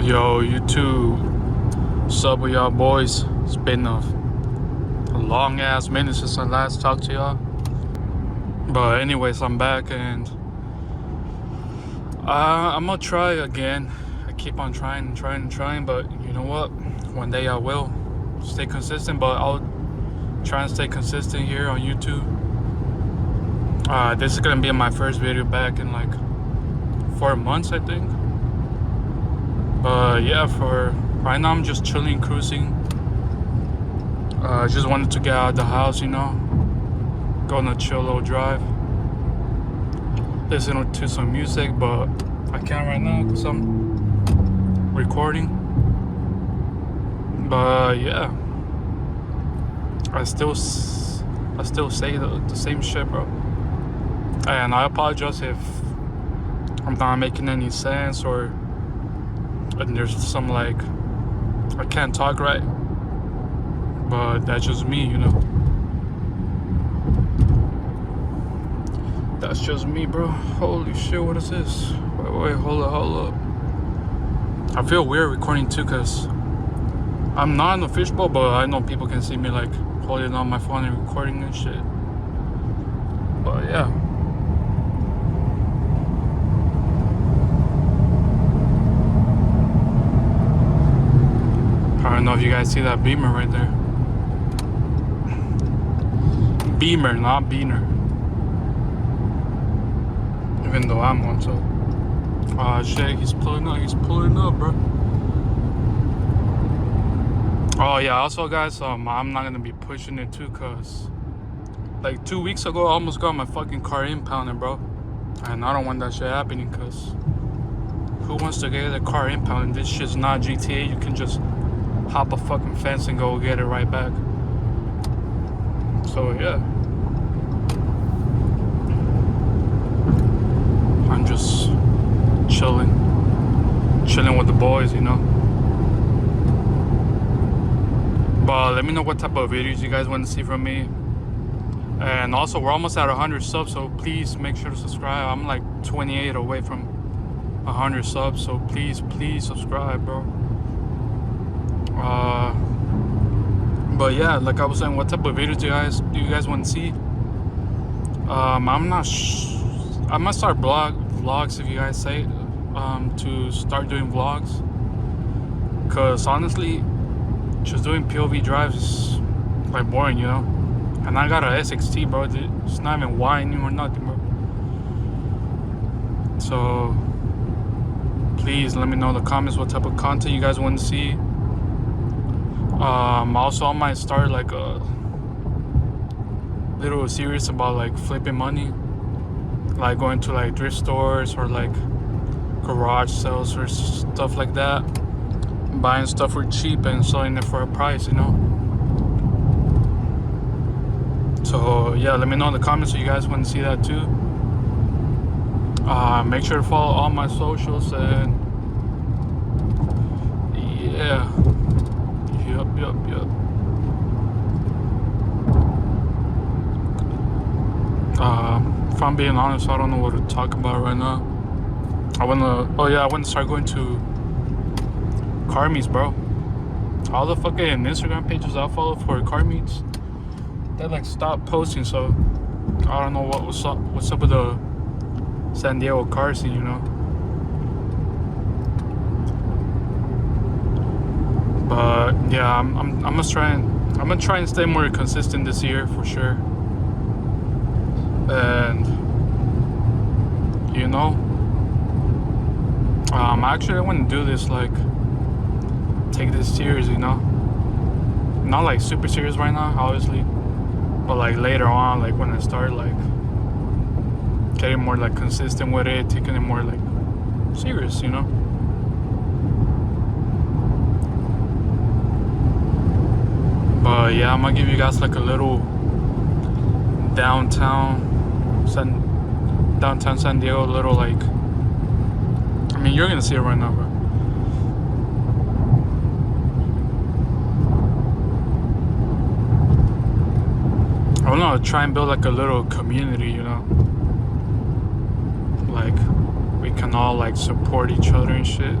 Yo, YouTube, sub with y'all boys. It's been a long ass minute since I last talked to y'all. But anyways, I'm back and I'm gonna try again. I keep on trying, but you know what? One day I will stay consistent, but I'll try and stay consistent here on YouTube. This is gonna be my first video back in like 4 months, I think. But yeah, for right now I'm just chilling, cruising. Just wanted to get out of the house, you know, go on a chill little drive, listen to some music, but I can't right now because I'm recording. But yeah, I still say the same shit, bro. And I apologize if I'm not making any sense or and there's some like I can't talk right, but that's just me, you know. That's just me, bro. Holy shit, what is this? Wait, hold up. I feel weird recording too, cause I'm not in the fishbowl, but I know people can see me like holding on my phone and recording and shit. But yeah. I don't know if you guys see that Beamer right there. Beamer, not Beaner. Even though I'm one, so. Oh shit, he's pulling up, bro. Oh yeah, also guys, I'm not gonna be pushing it too, cause like 2 weeks ago I almost got my fucking car impounded, bro. And I don't want that shit happening, cause who wants to get a car impounded? This shit's not GTA, you can just hop a fucking fence and go get it right back. So yeah, I'm just chilling with the boys, you know. But let me know what type of videos you guys want to see from me. And also, we're almost at 100 subs, so please make sure to subscribe. I'm like 28 away from 100 subs, so please subscribe, bro. But yeah, like I was saying, what type of videos do you guys want to see? I might start vlogs if you guys say to start doing vlogs, cause honestly just doing POV drives is like boring, you know. And I got a SXT, bro. It's not even whining or nothing, bro. So please let me know in the comments what type of content you guys want to see. Also, I might start like a little series about like flipping money, like going to like thrift stores or like garage sales or stuff like that, buying stuff for cheap and selling it for a price, you know. So yeah, let me know in the comments if you guys want to see that too. Make sure to follow all my socials and yeah. Yup. If I'm being honest, I don't know what to talk about right now. I want to start going to car meets, bro. All the fucking Instagram pages I follow for car meets, they like stopped posting, so I don't know what's up with the Sandiego car scene, you know. But yeah, I'm gonna try and stay more consistent this year for sure. And you know, actually I want to do this, like take this serious, you know. Not like super serious right now, obviously, but like later on, like when I start like getting more like consistent with it, taking it more like serious, you know. But yeah, I'm gonna give you guys like a little downtown San Diego, little like, I mean, you're gonna see it right now, bro. I wanna try and build like a little community, you know. Like we can all like support each other and shit.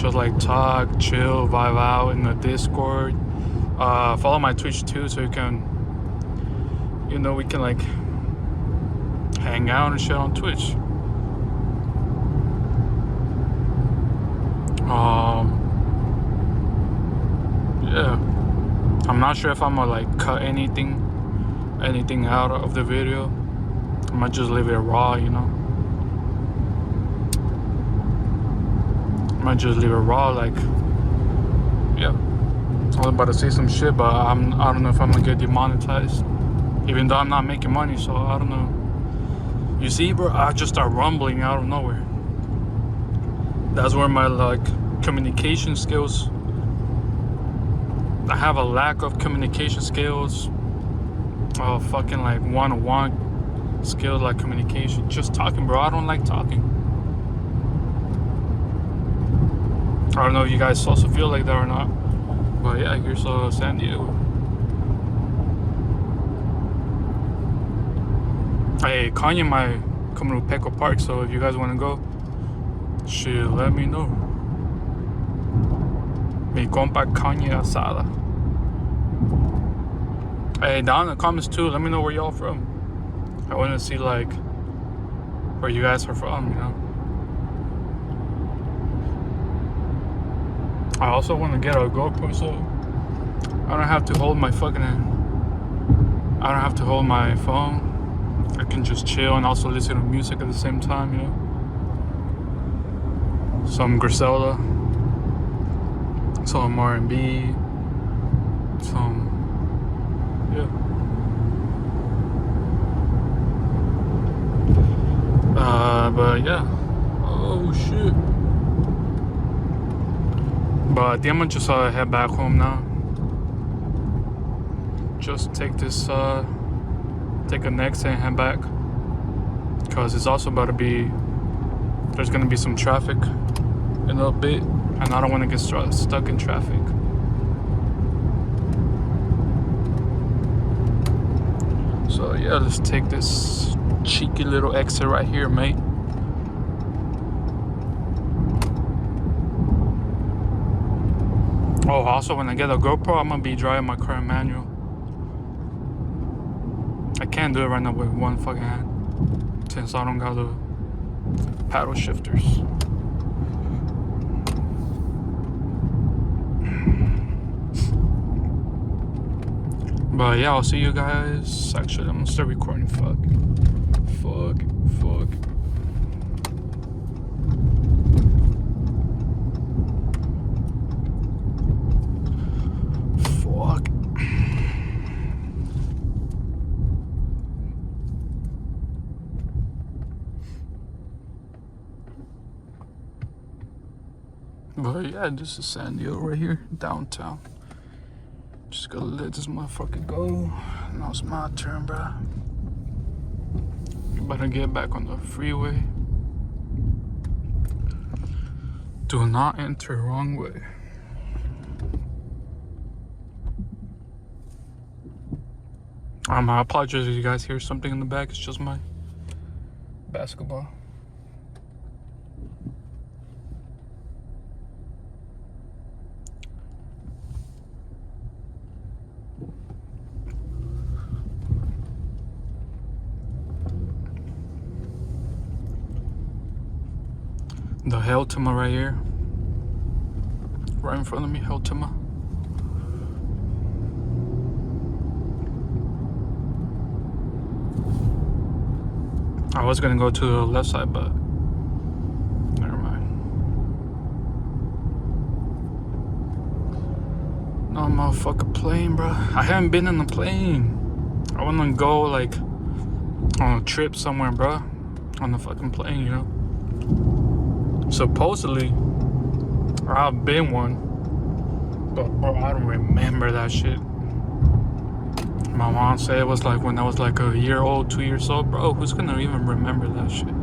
just like talk, chill, vibe out in the Discord. Follow my Twitch too, so you can, you know, we can like hang out and shit on Twitch. Yeah, I'm not sure if I'm gonna like cut anything out of the video. I might just leave it raw, you know. I might just leave it raw, like, yeah. I was about to say some shit, but I don't know if I'm gonna get demonetized, even though I'm not making money. So I don't know. You see, bro, I just start rumbling out of nowhere. That's where my like communication skills. I have a lack of communication skills. Fucking like one-on-one skills, like communication. Just talking, bro. I don't like talking. I don't know if you guys also feel like that or not. But yeah, here's San Diego. Hey, Kanye might come to Petco Park, so if you guys want to go, shit, let me know. Mi compa Kanye asada. Hey, down in the comments too, let me know where y'all from. I want to see like where you guys are from, you know. I also want to get a GoPro, so I don't have to hold my fucking I don't have to hold my phone. I can just chill and also listen to music at the same time, you know. Some Griselda, some R&B, some, yeah. But yeah. Oh shit. But I think I'm gonna just head back home now. Just take this, take a next and head back. Cause it's also about to be, there's gonna be some traffic in a little bit, and I don't want to get stuck in traffic. So yeah, let's take this cheeky little exit right here, mate. Oh, also when I get a GoPro, I'm gonna be driving my car in manual. I can't do it right now with one fucking hand, since I don't got the paddle shifters. But yeah, I'll see you guys. Actually, I'm gonna start recording. Fuck. But yeah, this is San Diego right here, downtown. Just gotta let this motherfucker go. Now it's my turn, bro. You better get back on the freeway. Do not enter wrong way. I apologize if you guys hear something in the back. It's just my basketball. The Heltima right here. Right in front of me, Heltima. I was gonna go to the left side, but never mind. No motherfucking plane, bro. I haven't been in a plane. I wanna go like on a trip somewhere, bro. On the fucking plane, you know. Supposedly, I've been one, but bro, I don't remember that shit. My mom said it was like when I was like a year old, 2 years old. Bro, who's gonna even remember that shit?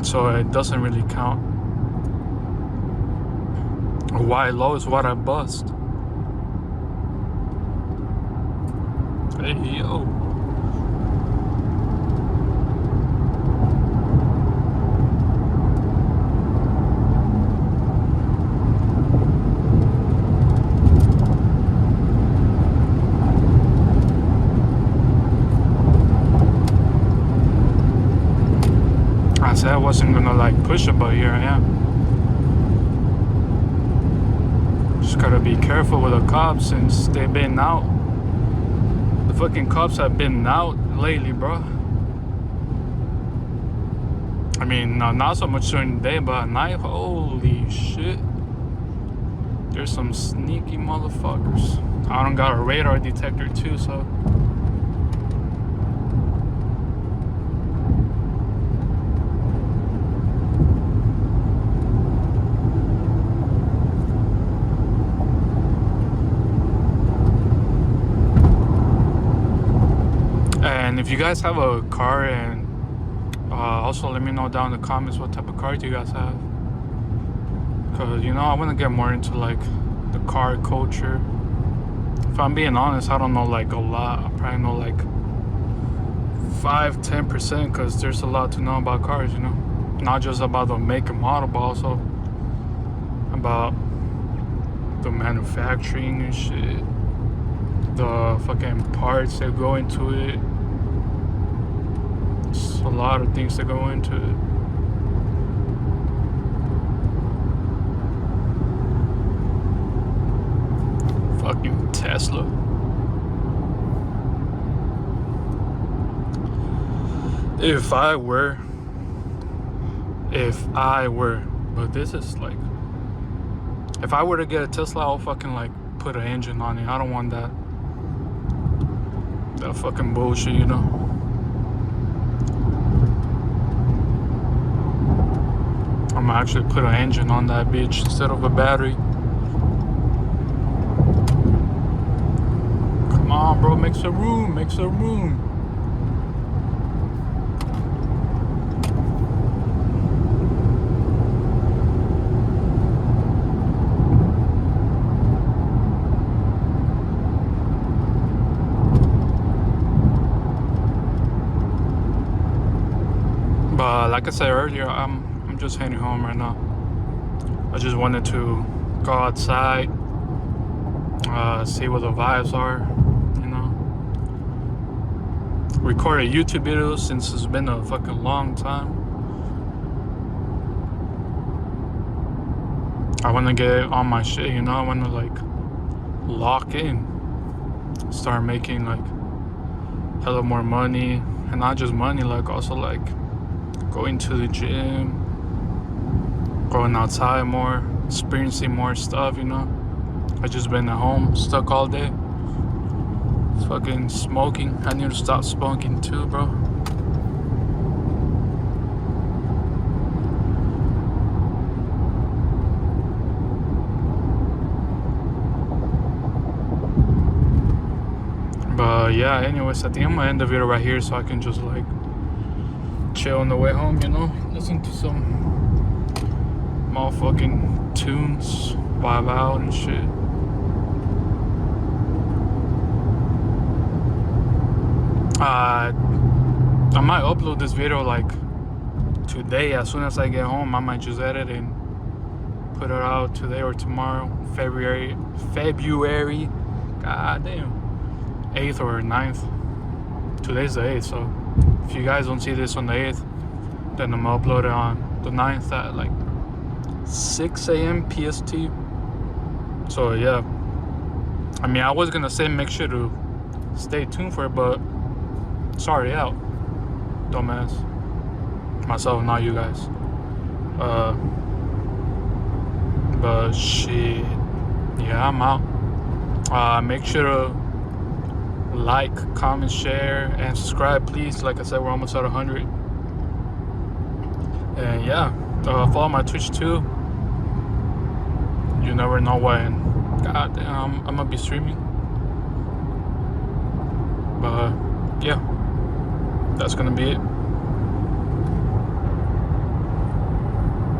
So it doesn't really count. Why low is what I bust. Hey, yo. said I wasn't gonna like push it, but here I am. Just gotta be careful with the cops since they've been out. The fucking cops have been out lately, bro. I mean, not so much during the day, but at night, holy shit. There's some sneaky motherfuckers. I don't got a radar detector too, so. And if you guys have a car, and also let me know down in the comments what type of car do you guys have. Because, you know, I want to get more into like the car culture. If I'm being honest, I don't know like a lot. I probably know like 5-10% because there's a lot to know about cars, you know. Not just about the make and model, but also about the manufacturing and shit. The fucking parts that go into it. It's a lot of things that go into it. Fucking Tesla. If I were, but this is like, if I were to get a Tesla, I'll fucking like put an engine on it. I don't want that fucking bullshit, you know. I'm gonna actually put an engine on that bitch instead of a battery. Come on, bro, make some room, make some room. But like I said earlier, I'm just heading home right now. I just wanted to go outside, see what the vibes are, you know. Record a YouTube video since it's been a fucking long time. I want to get on my shit, you know. I want to like lock in, start making like hella more money, and not just money, like also like going to the gym, going outside more, experiencing more stuff, you know. I just been at home, stuck all day. Fucking smoking. I need to stop smoking too, bro. But yeah, anyways, I think I'm gonna end the video right here so I can just like chill on the way home, you know, listen to some motherfucking tunes, vibe out and shit. I might upload this video like today. As soon as I get home, I might just edit and put it out today or tomorrow. February, goddamn, 8th or 9th. Today's the 8th, so if you guys don't see this on the 8th, then I'm gonna upload it on the 9th at like 6 a.m. PST. So yeah, I mean, I was gonna say make sure to stay tuned for it, but it's already out. Dumbass. Myself, not you guys. But shit, yeah, I'm out. Make sure to like, comment, share, and subscribe, please. Like I said, we're almost at 100. And yeah, follow my Twitch too. You never know when, goddamn, I'm gonna be streaming. But yeah, that's gonna be it.